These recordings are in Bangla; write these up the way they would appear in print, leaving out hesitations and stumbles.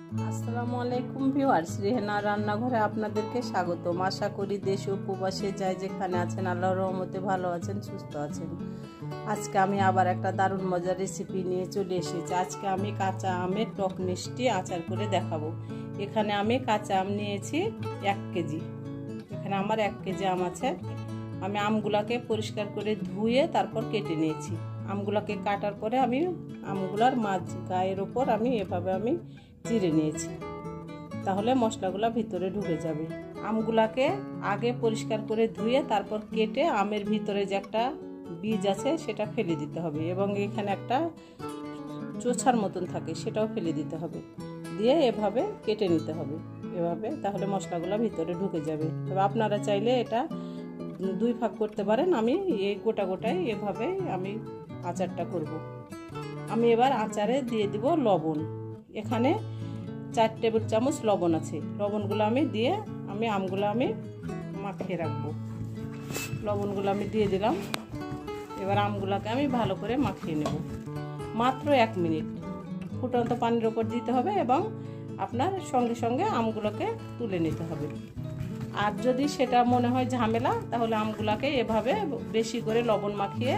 আসসালামু আলাইকুম ভিউয়ার্স, রেহেনা রান্নাঘরে আপনাদেরকে স্বাগতম। আশা করি দেশ ও প্রবাসে যাই যেখানে আছেন আল্লাহর রহমতে ভালো আছেন, সুস্থ আছেন। আজকে আমি আবার একটা দারুণ মজার রেসিপি নিয়ে চলে এসেছি। আজকে আমি কাঁচা আমের টক মিষ্টি আচার করে দেখাবো। এখানে আমি কাঁচা আম নিয়েছি 1 কেজি। এখানে আমার 1 কেজি আম আছে। আমি আমগুলাকে পরিষ্কার করে ধুয়ে তারপর কেটে নিয়েছি। আমগুলাকে কাটার পরে আমি আমগুলার মাঝ গায়ের ওপর আমি এভাবে চিড়ে নিয়েছি, তাহলে মশলাগুলো ভিতরে ঢুকে যাবে। আমগুলাকে আগে পরিষ্কার করে ধুয়ে তারপর কেটে আমের ভিতরে যে একটা বীজ আছে সেটা ফেলে দিতে হবে, এবং এখানে একটা চোছার মতন থাকে সেটাও ফেলে দিতে হবে। দিয়ে এভাবে কেটে নিতে হবে এভাবে, তাহলে মশলাগুলো ভিতরে ঢুকে যাবে। তবে আপনারা চাইলে এটা 2 ভাগ করতে পারেন। আমি এই গোটায় এভাবে আমি আচারটা করব। আমি এবার আচারে দিয়ে দিব লবণ। এখানে 4 টেবিল চামচ লবণ আছে। লবণগুলো আমি দিয়ে আমগুলো মাখিয়ে রাখবো। লবণগুলো আমি দিয়ে দিলাম। এবার আমগুলোকে আমি ভালো করে মাখিয়ে নেব। মাত্র 1 মিনিট ফুটন্ত পানির ওপর দিতে হবে, এবং আপনার সঙ্গে সঙ্গে আমগুলোকে তুলে নিতে হবে। আর যদি সেটা মনে হয় ঝামেলা, তাহলে আমগুলোকে এভাবে বেশি করে লবণ মাখিয়ে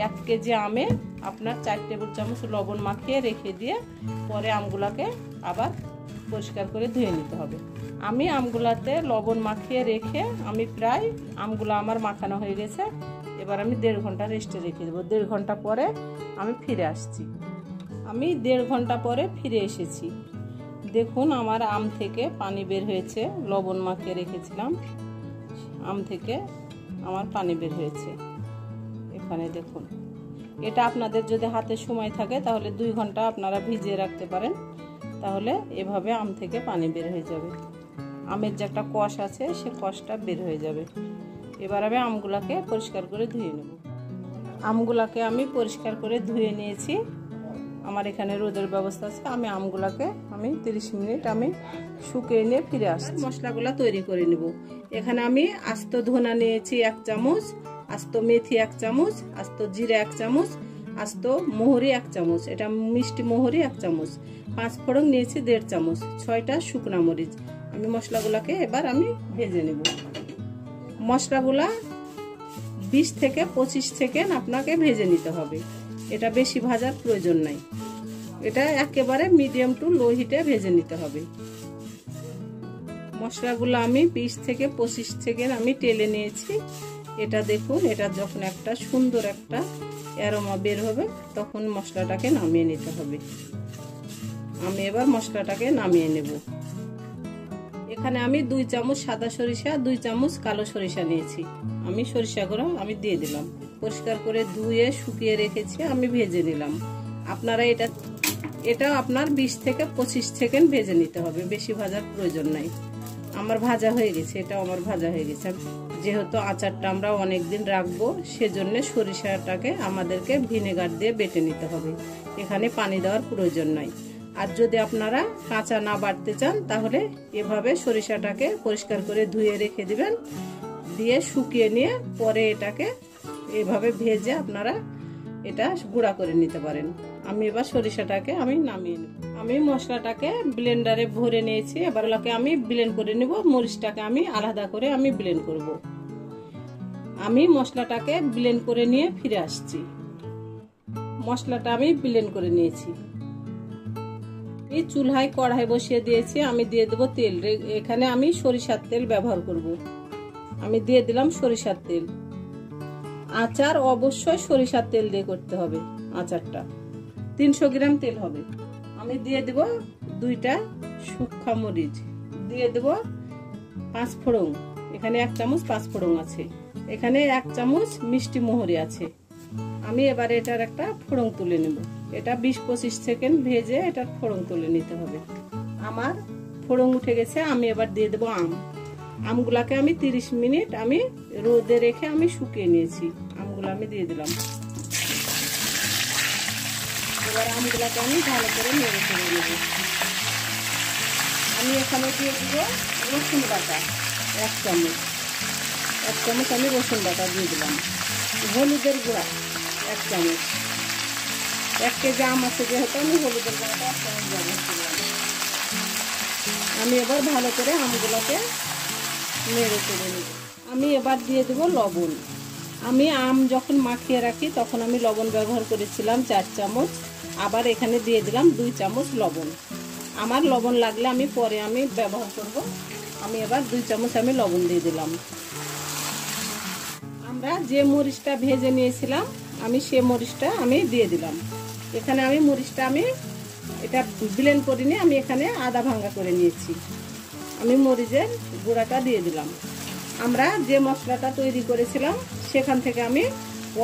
1 কেজি আমে আপনার 4 টেবিল চামচ লবণ মাখিয়ে রেখে দিয়ে পরে আমগুলোকে আবার পরিষ্কার করে ধুয়ে নিতে হবে। আমি আমগুলাতে লবণ মাখিয়ে রেখে প্রায় আমগুলো আমার মাখানো হয়ে গেছে। এবার আমি 1.5 ঘন্টা রেস্টে রেখে দেবো। 1.5 ঘন্টা পরে আমি ফিরে আসছি। আমি 1.5 ঘন্টা পরে ফিরে এসেছি। দেখুন, আমার আম থেকে পানি বের হয়েছে। লবণ মাখিয়ে রেখেছিলাম, আম থেকে আমার পানি বের হয়েছে। এখানে দেখুন, এটা আপনাদের যদি হাতে সময় থাকে তাহলে 2 ঘন্টা আপনারা ভিজিয়ে রাখতে পারেন, তাহলে এভাবে আম থেকে পানি বের হয়ে যাবে। আমের যে একটা কষ আছে সে কষটা বের হয়ে যাবে। এবার আমি আমগুলাকে পরিষ্কার করে ধুয়ে নেব। আমগুলাকে আমি পরিষ্কার করে ধুয়ে নিয়েছি। আমার এখানে রোদের ব্যবস্থা আছে। আমগুলাকে 30 মিনিট শুকিয়ে নিয়ে ফিরে আসছি। মশলাগুলা তৈরি করে নেব। এখানে আমি আস্ত ধনা নিয়েছি 1 চামচ, আস্ত মেথি 1 চামচ, আস্ত জিরা 1 চামচ, আস্ত মোহরি 1 চামচ, এটা মিষ্টি মোহরি 1 চামচ, 5 ফোড়ন নিয়েছি 1.5 চামচ, 6টা শুকনা মরিচ। মশলাগুলাকে এবার ভেজে নেব। মশলাগুলা 20 থেকে 25 সেকেন্ড আপনাকে ভেজে নিতে হবে। এটা বেশি ভাজার প্রয়োজন নাই। এটা একেবারে মিডিয়াম টু লো হিটে ভেজে নিতে হবে। মশলাগুলো 20 থেকে 25 সেকেন্ড টেলে নিয়েছি। এটা দেখুন, এটা যখন একটা সুন্দর একটা অ্যারোমা বের হবে তখন মশলাটাকে নামিয়ে নিতে হবে। আমি এবার মশলাটাকে নামিয়ে নেব। এখানে 2 চামচ সাদা সরিষা, 2 চামচ কালো সরিষা নিয়েছি। সরিষাগুলো দিয়ে দিলাম। পরিষ্কার করে ধুয়ে শুকিয়ে রেখেছি, ভেজে নিলাম। আপনারা এটা আপনার 20 থেকে 25 সেকেন্ড ভেজে নিতে হবে, বেশি ভাজার প্রয়োজন নাই। আমার ভাজা হয়ে গেছে, এটাও আমার ভাজা হয়ে গেছে। যেহেতু আচারটা আমরা অনেকদিন রাখবো, সেজন্য সরিষাটাকে আমাদেরকে ভিনেগার দিয়ে বেটে নিতে হবে। এখানে পানি দেওয়ার প্রয়োজন নাই। আর যদি আপনারা কাঁচা না বাটতে চান তাহলে এভাবে সরিষাটাকে পরিষ্কার করে ধুয়ে রেখে দিবেন, দিয়ে শুকিয়ে নিয়ে পরে এটাকে এভাবে ভেজে আপনারা এটা গুঁড়া করে নিতে পারেন। এবার সরিষাটাকে নামিয়ে নেব। মশলাটাকে ব্লেন্ডারে ভরে নিয়েছি। এবার ওটাকে ব্লেন্ড করে নেব। মরিচটাকে আলাদা করে ব্লেন্ড করব। মশলাটাকে ব্লেন্ড করে নিয়ে ফিরে আসছি। মশলাটা ব্লেন্ড করে নিয়েছি। এই চুলায় কড়াই বসিয়ে দিয়েছি। দিয়ে দেব তেল। এখানে সরিষার তেল ব্যবহার করব। দিয়ে দিলাম সরিষার তেল। আচার অবশ্যই সরিষার তেল দিয়ে করতে হবে। আচারটা 300 গ্রাম তেল হবে। দিয়ে দেব 2টা শুকনা মরিচ, দিয়ে দেব 5 ফোড়ন। এখানে 1 চামচ 5 ফোড়ন আছে। এখানে 1 চামচ মিষ্টি মোহরি আছে। এবার এটার একটা ফোড়ন তুলে নেব। এটা 20-25 সেকেন্ড ভেজে এটার ফোড়ন তুলে নিতে হবে। আমার ফোড়ন উঠে গেছে। এবার দিয়ে দেব আমগুলাকে 30 মিনিট রোদে রেখে শুকিয়ে নিয়েছি। আমগুলো দিয়ে দিলাম। এবার আমগুলাকে ভালো করে নেড়ে চেড়ে নেব। এখানে দিয়ে দিব রসুন বাটা 1 চামচ। 1 চামচ রসুন বাটা দিয়ে দিলাম। হলুদের গুঁড়া 1 চামচ। 1 কেজি আম আছে যেহেতু হলুদের গুঁড়াটা 1 চামচ ব্যবহার করলাম। আমি এবার ভালো করে আমগুলোকে নেড়ে চেড়ে নেব। আমি এবার দিয়ে দেবো লবণ। আমি আম যখন মাখিয়ে রাখি তখন আমি লবণ ব্যবহার করেছিলাম 4 চামচ, আবার এখানে দিয়ে দিলাম 2 চামচ লবণ। আমার লবণ লাগলে আমি পরে ব্যবহার করব। আমি এবার 2 চামচ আমি লবণ দিয়ে দিলাম। আমরা যে মরিচটা ভেজে নিয়েছিলাম আমি সে মরিচটা আমি দিয়ে দিলাম। এখানে আমি মরিচটা এটা ব্লেন্ড করিনি, আমি এখানে আদা ভাঙা করে নিয়েছি। আমি মরিচের গুঁড়াটা দিয়ে দিলাম। আমরা যে মশলাটা তৈরি করেছিলাম সেখান থেকে আমি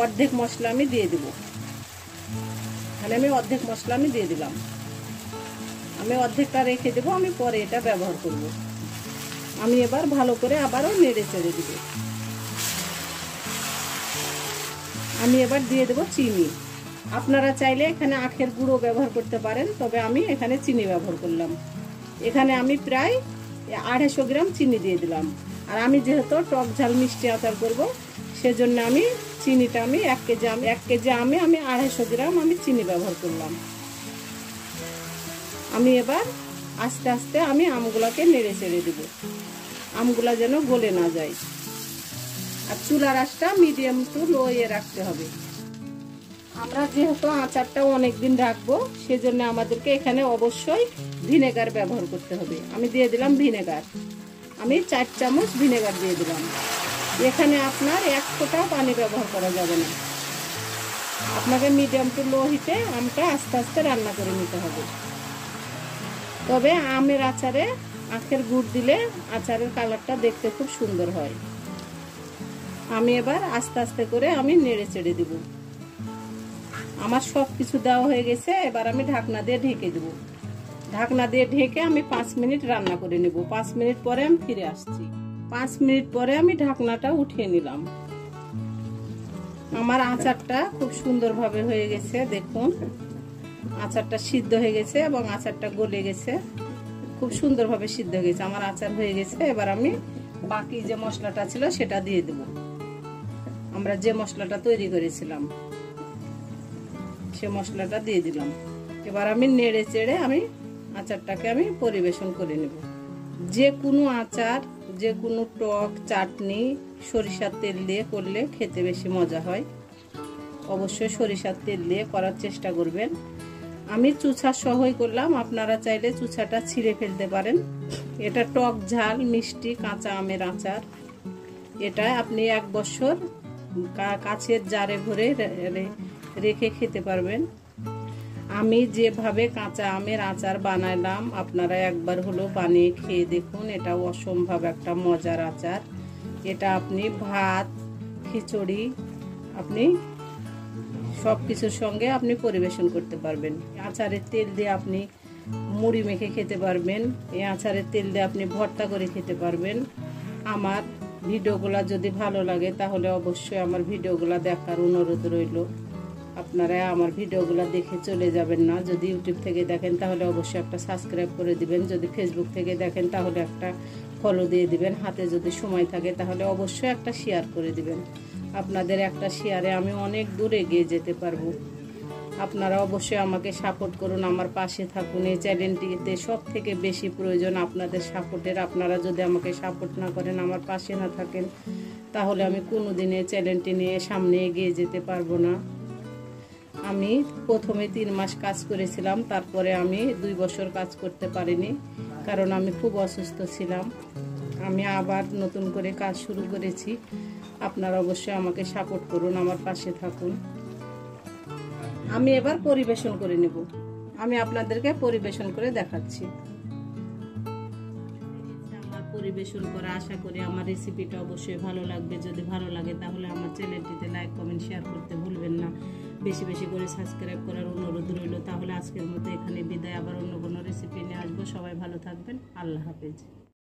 অর্ধেক মশলা আমি দিয়ে দেব। তাহলে আমি অর্ধেক মশলা আমি দিয়ে দিলাম। আমি অর্ধেকটা রেখে দেবো, আমি পরে এটা ব্যবহার করব। আমি এবার ভালো করে আবারও নেড়ে চেড়ে দেব। আমি এবার দিয়ে দেবো চিনি। আপনারা চাইলে এখানে আখের গুঁড়ো ব্যবহার করতে পারেন, তবে আমি এখানে চিনি ব্যবহার করলাম। এখানে আমি প্রায় 250 গ্রাম চিনি দিয়ে দিলাম। আর আমি যেহেতু টক ঝাল মিষ্টি আচার করব সেজন্য আমি চিনিটা 1 কেজি আমে আমি 250 গ্রাম আমি চিনি ব্যবহার করলাম। আমি এবার আস্তে আস্তে আমি আমগুলোকে নেড়ে চেড়ে দেব, আমগুলা যেন গলে না যায়। আর চুলার আঁচটা মিডিয়াম টু লো রাখতে হবে। আমরা যেহেতু আচারটা অনেক দিন রাখবো সেজন্য আমাদেরকে এখানে অবশ্যই ভিনেগার ব্যবহার করতে হবে। আমি দিয়ে দিলাম ভিনেগার। আমি 4 চামচ ভিনেগার দিয়ে দিলাম। এখানে আপনার 1 ফোঁটাও পানি ব্যবহার করা যাবে না। আপনাকে মিডিয়াম টু লো হিটে আমটা আস্তে আস্তে রান্না করে নিতে হবে। তবে আমের আচারে আখের গুড় দিলে আচারের কালারটা দেখতে খুব সুন্দর হয়। আমি এবার আস্তে আস্তে করে আমি নেড়ে চেড়ে দেব। আমার সব কিছু দেওয়া হয়ে গেছে। এবার আমি ঢাকনা দিয়ে ঢেকে দেব। ঢাকনা দিয়ে ঢেকে আমি 5 মিনিট রান্না করে নেব। 5 মিনিট পরে আমি ফিরে আসছি। 5 মিনিট পরে আমি ঢাকনাটা উঠিয়ে নিলাম। আমার আচারটা খুব সুন্দরভাবে হয়ে গেছে। দেখুন আচারটা সিদ্ধ হয়ে গেছে এবং আচারটা গলে গেছে, খুব সুন্দরভাবে সিদ্ধ হয়ে গেছে। আমার আচার হয়ে গেছে। এবার আমি বাকি যে মশলাটা ছিল সেটা দিয়ে দেব। আমরা যে মশলাটা তৈরি করেছিলাম সে মশলাটা দিয়ে দিলাম। এবার আমি নেড়ে চেড়ে আমি আচারটাকে আমি পরিবেশন করে নেব। যে কোনো আচার, যে কোনো টক চাটনি সরিষার তেল দিয়ে করলে খেতে বেশি মজা হয়। অবশ্যই সরিষার তেল দিয়ে করার চেষ্টা করবেন। আমি চুছা সহই করলাম, আপনারা চাইলে চুছাটা ছিঁড়ে ফেলতে পারেন। এটা টক ঝাল মিষ্টি কাঁচা আমের আচার। এটা আপনি 1 বছর কাচের জারে ভরে রেখে খেতে পারবেন। আমি যেভাবে কাঁচা আমের আচার বানাইলাম আপনারা একবার হলো বানিয়ে খেয়ে দেখুন। এটা অসম্ভব একটা মজার আচার। এটা আপনি ভাত খিচুড়ি আপনি সব কিছুর সঙ্গে আপনি পরিবেশন করতে পারবেন। আচারের তেল দিয়ে আপনি মুড়ি মেখে খেতে পারবেন। এই আচারের তেল দিয়ে আপনি ভর্তা করে খেতে পারবেন। আমার ভিডিওগুলো যদি ভালো লাগে তাহলে অবশ্যই আমার ভিডিওগুলো দেখার অনুরোধ রইল। আপনারা আমার ভিডিওগুলো দেখে চলে যাবেন না। যদি ইউটিউব থেকে দেখেন তাহলে অবশ্যই একটা সাবস্ক্রাইব করে দিবেন। যদি ফেসবুক থেকে দেখেন তাহলে একটা ফলো দিয়ে দিবেন। হাতে যদি সময় থাকে তাহলে অবশ্যই একটা শেয়ার করে দিবেন। আপনাদের একটা শেয়ারে আমি অনেক দূরে এগিয়ে যেতে পারবো। আপনারা অবশ্যই আমাকে সাপোর্ট করুন, আমার পাশে থাকুন। এই চ্যানেলটিতে সব থেকে বেশি প্রয়োজন আপনাদের সাপোর্টের। আপনারা যদি আমাকে সাপোর্ট না করেন, আমার পাশে না থাকেন, তাহলে আমি কোনোদিনে চ্যানেলটি নিয়ে সামনে এগিয়ে যেতে পারবো না। আমি প্রথমে 3 মাস কাজ করেছিলাম, তারপরে আমি 2 বছর কাজ করতে পারিনি, কারণ আমি খুব অসুস্থ ছিলাম। আমি আবার নতুন করে কাজ শুরু করেছি। আপনারা অবশ্যই আমাকে সাপোর্ট করুন, আমার পাশে থাকুন। আমি এবার পরিবেশন করে নেব। আমি আপনাদেরকে পরিবেশন করে দেখাচ্ছি। আমার পরিবেশন করা, আশা করি আমার রেসিপিটা অবশ্যই ভালো লাগবে। যদি ভালো লাগে তাহলে আমার চ্যানেলটিতে লাইক কমেন্ট শেয়ার করতে ভুলবেন না। বেশি বেশি করে সাবস্ক্রাইব করার অনুরোধ রইল। তাহলে আজকের মতো এখানে বিদায়। আবার অন্য কোনো রেসিপি নিয়ে আসবো। সবাই ভালো থাকবেন। আল্লাহ হাফেজ।